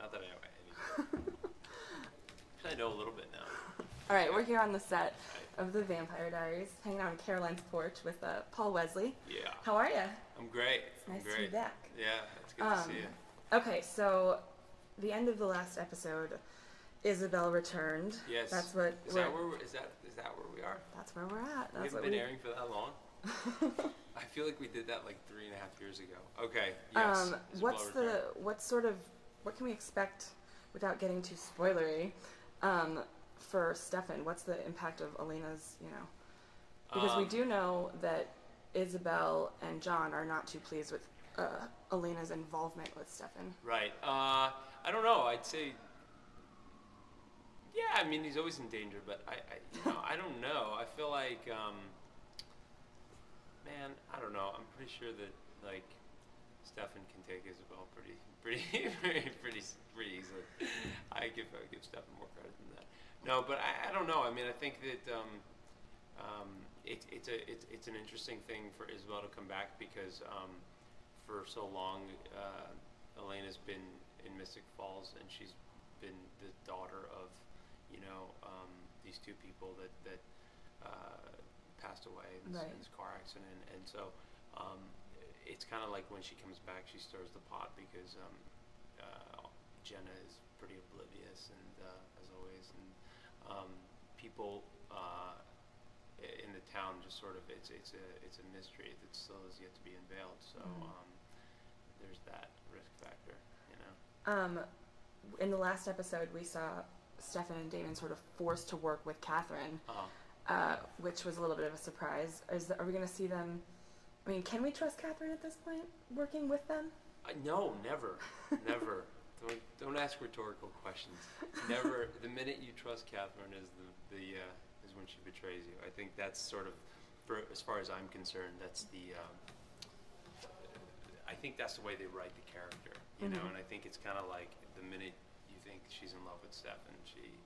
Not that I know anything. I know a little bit now. All right, we're here on the set Right. of The Vampire Diaries, hanging out on Caroline's porch with Paul Wesley. Yeah. How are you? I'm great. It's nice I'm to be great. back. Yeah, it's good to see you. Okay, so the end of the last episode, Isabel returned. Yes. That's what Is that where we are? That's where we're at. We That's haven't been airing for that long. I feel like we did that like 3.5 years ago. Okay. Yes. What can we expect without getting too spoilery? For Stefan, what's the impact of Elena's, because we do know that Isabel and John are not too pleased with Elena's involvement with Stefan. Right. I don't know. I'd say, yeah, I mean, he's always in danger, but I don't know. I feel like, man, I don't know. I'm pretty sure that, like, Stefan can take Isabel pretty easily. I give Stefan more credit than that. No, but I don't know. I mean, I think that it's an interesting thing for Isabel to come back because for so long Elena's been in Mystic Falls and she's been the daughter of these two people that passed away in this car accident, and so it's kind of like when she comes back, she stirs the pot because Jenna is pretty oblivious, and as always, and people in the town just sort of it's a mystery that still is yet to be unveiled. So there's that risk factor, In the last episode, we saw Stefan and Damon sort of forced to work with Catherine, which was a little bit of a surprise. Are we going to see them? I mean, can we trust Catherine at this point, working with them? No, never, never. Don't ask rhetorical questions. Never. The minute you trust Catherine is is when she betrays you. I think that's sort of, as far as I'm concerned, that's the. I think that's the way they write the character, you know. And I think it's kind of like the minute you think she's in love with Stefan, she,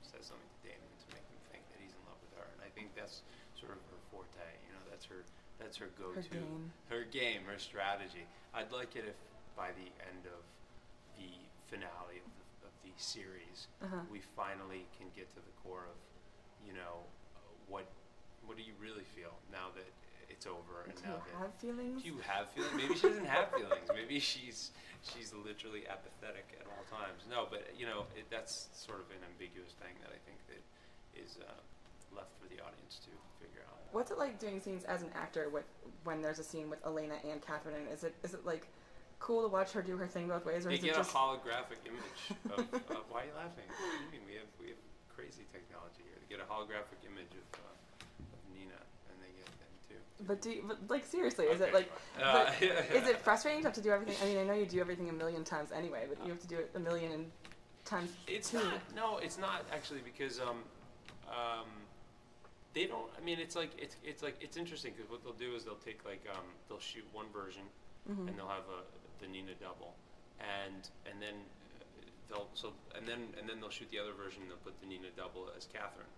says something to Damon to make him think that he's in love with her. And I think that's sort of her forte. That's her go-to, her game, her strategy. I'd like it if by the end of the finale of the series, we finally can get to the core of, what do you really feel now that it's over? And do you have feelings? Do you have feelings? Maybe she doesn't have feelings. Maybe she's literally apathetic at all times. No, but that's sort of an ambiguous thing that I think that is left for the audience to figure out. What's it like doing scenes as an actor when there's a scene with Elena and Catherine? And is it like cool to watch her do her thing both ways, or they is it get just a holographic image of why are you laughing? What do you mean? We have crazy technology here. They get a holographic image of Nina, and they get them too. But like seriously, is it like? Is it frustrating to have to do everything? I mean, I know you do everything a million times anyway, but you have to do it a million times. It's not. No, it's not actually because they don't. I mean, it's interesting because what they'll do is they'll take they'll shoot one version and they'll have the Nina double, and then they'll shoot the other version and they'll put the Nina double as Catherine.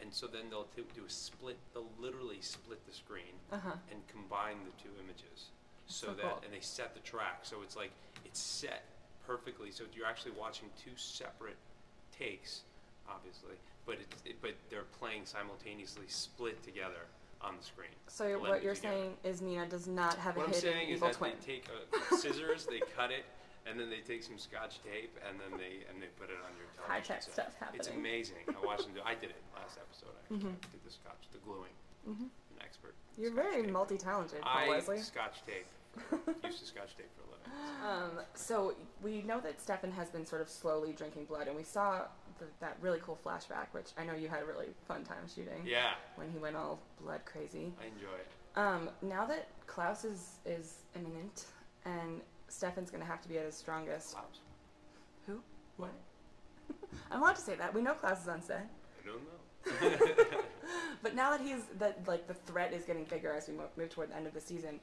And so then they'll do a split. They'll literally split the screen and combine the two images, so that and they set the track. So it's set perfectly. So you're actually watching two separate takes, obviously, but they're playing simultaneously, split together on the screen. So what you're saying is Nina does not have a hidden evil twin. What I'm saying is that they take scissors, they cut it, and then they take some Scotch tape, and then they put it on your television. High-tech stuff happening. It's amazing. I watched them do. I did it last episode. I did the gluing. An expert. You're very multi-talented, Paul Wesley. Scotch tape. Used to Scotch tape for a living. So we know that Stefan has been sort of slowly drinking blood, and we saw that really cool flashback, which I know you had a really fun time shooting. Yeah. When he went all blood crazy. I enjoy it. Now that Klaus is imminent, and Stefan's going to have to be at his strongest. Klaus. Who? What? I'm allowed to say that. We know Klaus is on set. I don't know. But now that the threat is getting bigger as we move toward the end of the season,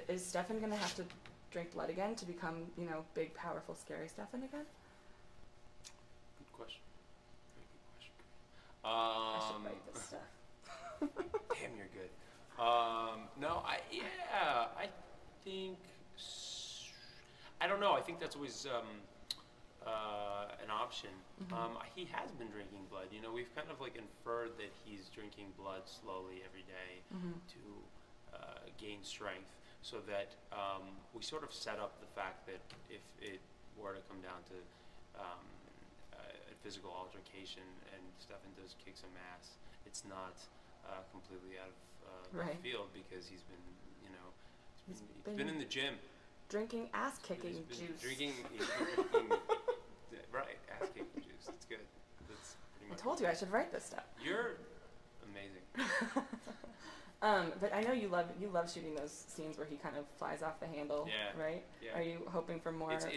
is Stefan going to have to drink blood again to become, big, powerful, scary Stefan again? Good question. Very good question. I should write this stuff. Damn, you're good. No, I think I don't know. I think that's always an option. He has been drinking blood. You know, we've kind of like inferred that he's drinking blood slowly every day to gain strength, so that we sort of set up the fact that if it were to come down to a physical altercation and Stefan does kick some ass, it's not completely out of left field, because he's been, you know, he's been in the gym. Drinking ass-kicking He's juice. He's been drinking right, ass-kicking juice. That's good. That's pretty I much. told you I should write this stuff. You're amazing. But I know you love shooting those scenes where he kind of flies off the handle. Yeah. Right. Yeah. Are you hoping for more? It's a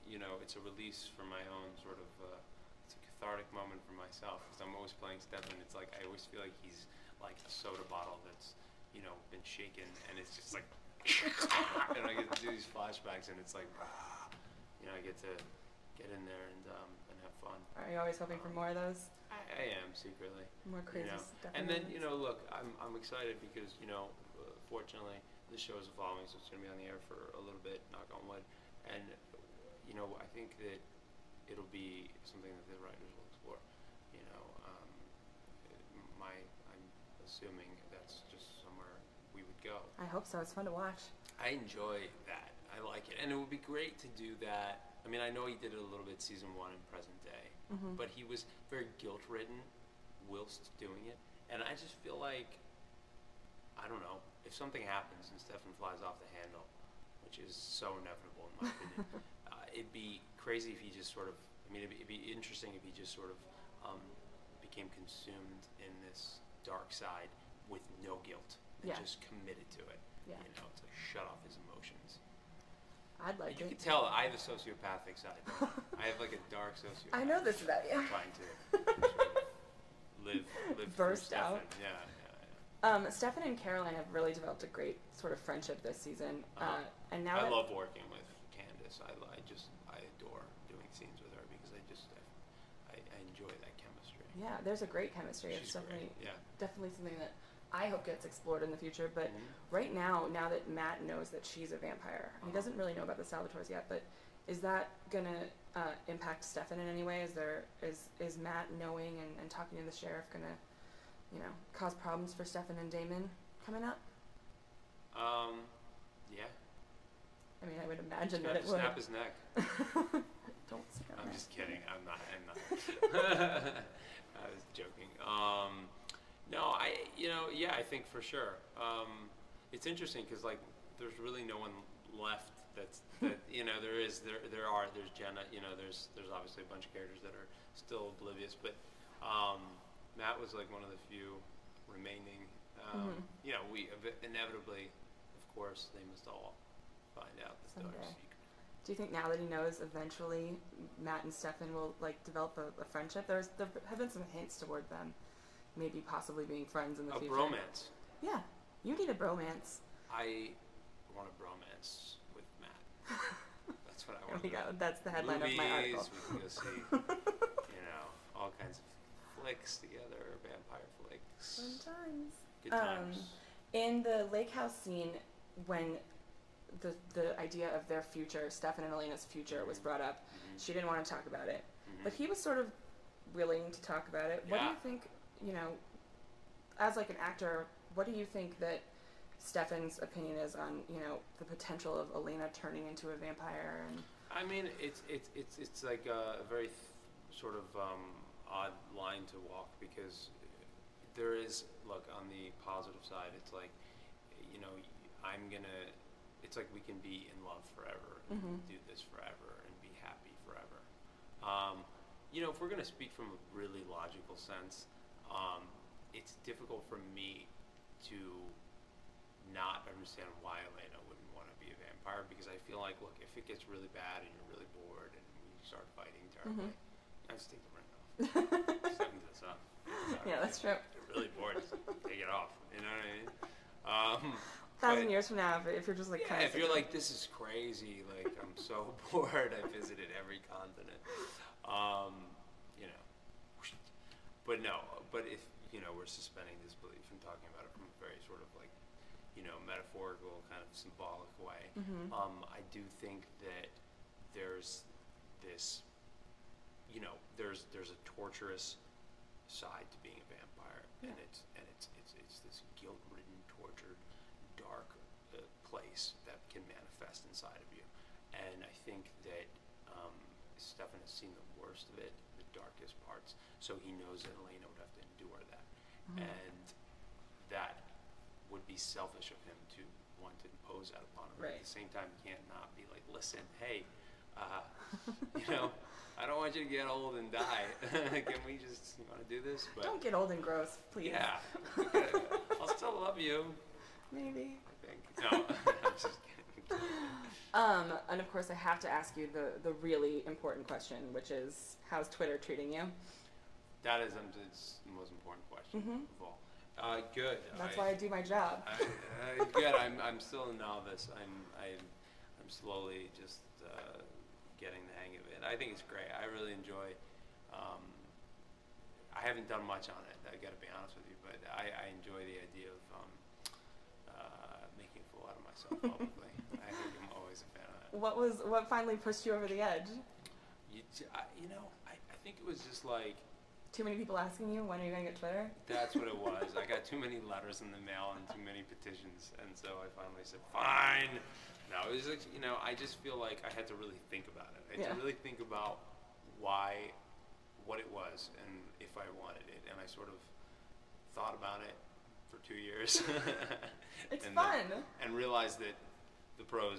you know, it's a release for my own sort of it's a cathartic moment for myself, because I'm always playing Stefan. It's like I always feel like he's like a soda bottle that's, you know, been shaken, and it's just like and I get to do these flashbacks, and it's like you know, I get to get in there and have fun. Are you always hoping for more of those? I am secretly. More crazy You know? stuff. And then, you know, look, I'm excited because, you know, fortunately the show is evolving, so it's going to be on the air for a little bit, knock on wood. And, you know, I think that it'll be something that the writers will explore. You know, I'm assuming that's just somewhere we would go. I hope so. It's fun to watch. I enjoy that. I like it. And it would be great to do that. I mean, I know he did it a little bit season 1 in present day, but he was very guilt-ridden whilst doing it. And I just feel like, I don't know, if something happens and Stefan flies off the handle, which is so inevitable in my opinion, it'd be crazy if he just sort of, I mean, it'd be interesting if he just sort of became consumed in this dark side with no guilt and just committed to it. Yeah. You know, to shut off his emotions. I'd like you it. can tell that I have a sociopathic side. I have like a dark sociopathic. I know this about you. Trying to sort of live burst out. Yeah. Stefan and Caroline have really developed a great sort of friendship this season, and now I love working with Candace. I adore doing scenes with her, because I enjoy that chemistry. Yeah, there's a great chemistry. She's it's definitely great. Yeah. definitely something that I hope gets explored in the future. But right now that Matt knows that she's a vampire, he doesn't really know about the Salvatores yet. But is that gonna impact Stefan in any way? Is Matt knowing and talking to the sheriff gonna, you know, cause problems for Stefan and Damon coming up? Yeah. I mean, I would imagine that it would. Snap his neck. Don't snap. I'm just kidding. I'm not. I was joking. No, I think for sure. It's interesting because like there's really no one left that you know, there's Jenna, you know, there's obviously a bunch of characters that are still oblivious, but Matt was like one of the few remaining. You know, we inevitably, of course, they must all find out the dark secret. Do you think now that he knows, eventually Matt and Stefan will like develop a friendship? There have been some hints toward them maybe possibly being friends in the future. A bromance. Yeah, you need a bromance. I want a bromance with Matt. That's what I want. There we go. That's the headline Movies, of my article. We can go see, you know, all kinds of flicks together, vampire flicks. Fun times. Good times. In the lake house scene, when the idea of their future, Stefan and Elena's future, was brought up, she didn't want to talk about it, but he was sort of willing to talk about it. What do you think? You know, as like an actor, what do you think that Stefan's opinion is on, you know, the potential of Elena turning into a vampire? And I mean, it's like a very sort of odd line to walk, because there is, look, on the positive side, it's like, you know, it's like we can be in love forever and do this forever and be happy forever. You know, if we're going to speak from a really logical sense, it's difficult for me to not understand why Elena wouldn't want to be a vampire, because I feel like, look, if it gets really bad and you're really bored and you start fighting terribly, I just take the ring off. Steven this up. Yeah, that's true. If you're really bored, just take it off. You know what I mean? 1,000 years from now, if you're just like if you're like, this is crazy, like I'm so bored, I visited every continent, you know. But no, but if, you know, we're suspending disbelief and talking about it from a very sort of like, metaphorical, kind of symbolic way. Mm-hmm. I do think that there's this, there's a torturous side to being a vampire, Yeah. and it's this guilt-ridden, tortured, dark place that can manifest inside of you. And I think that Stefan has seen the worst of it, the darkest parts, so he knows that Elena would have to endure that. Mm-hmm. And that would be selfish of him to want to impose that upon him. Right. At the same time, he can't not be like, listen, hey, I don't want you to get old and die. Can we just, you want to do this? But Don't get old and gross, please. yeah, I'll still love you, Maybe. I think. No, I'm just kidding. And of course, I have to ask you the really important question, which is, how's Twitter treating you? That is it's the most important question Mm-hmm. of all. Good. That's why I do my job. Good. I'm still a novice. I'm slowly just getting the hang of it. I think it's great. I really enjoy. I haven't done much on it. I got to be honest with you, but I enjoy the idea of making a fool out of myself publicly. I think I'm always a fan of that. What finally pushed you over the edge? I think it was just like. Too many people asking you, when are you going to get Twitter? That's what it was. I got too many letters in the mail and too many petitions, and so I finally said, fine. No, it was like, I just feel like I had to really think about it. I had to really think about what it was, and if I wanted it, and I sort of thought about it for 2 years. It's fun. And realized that the pros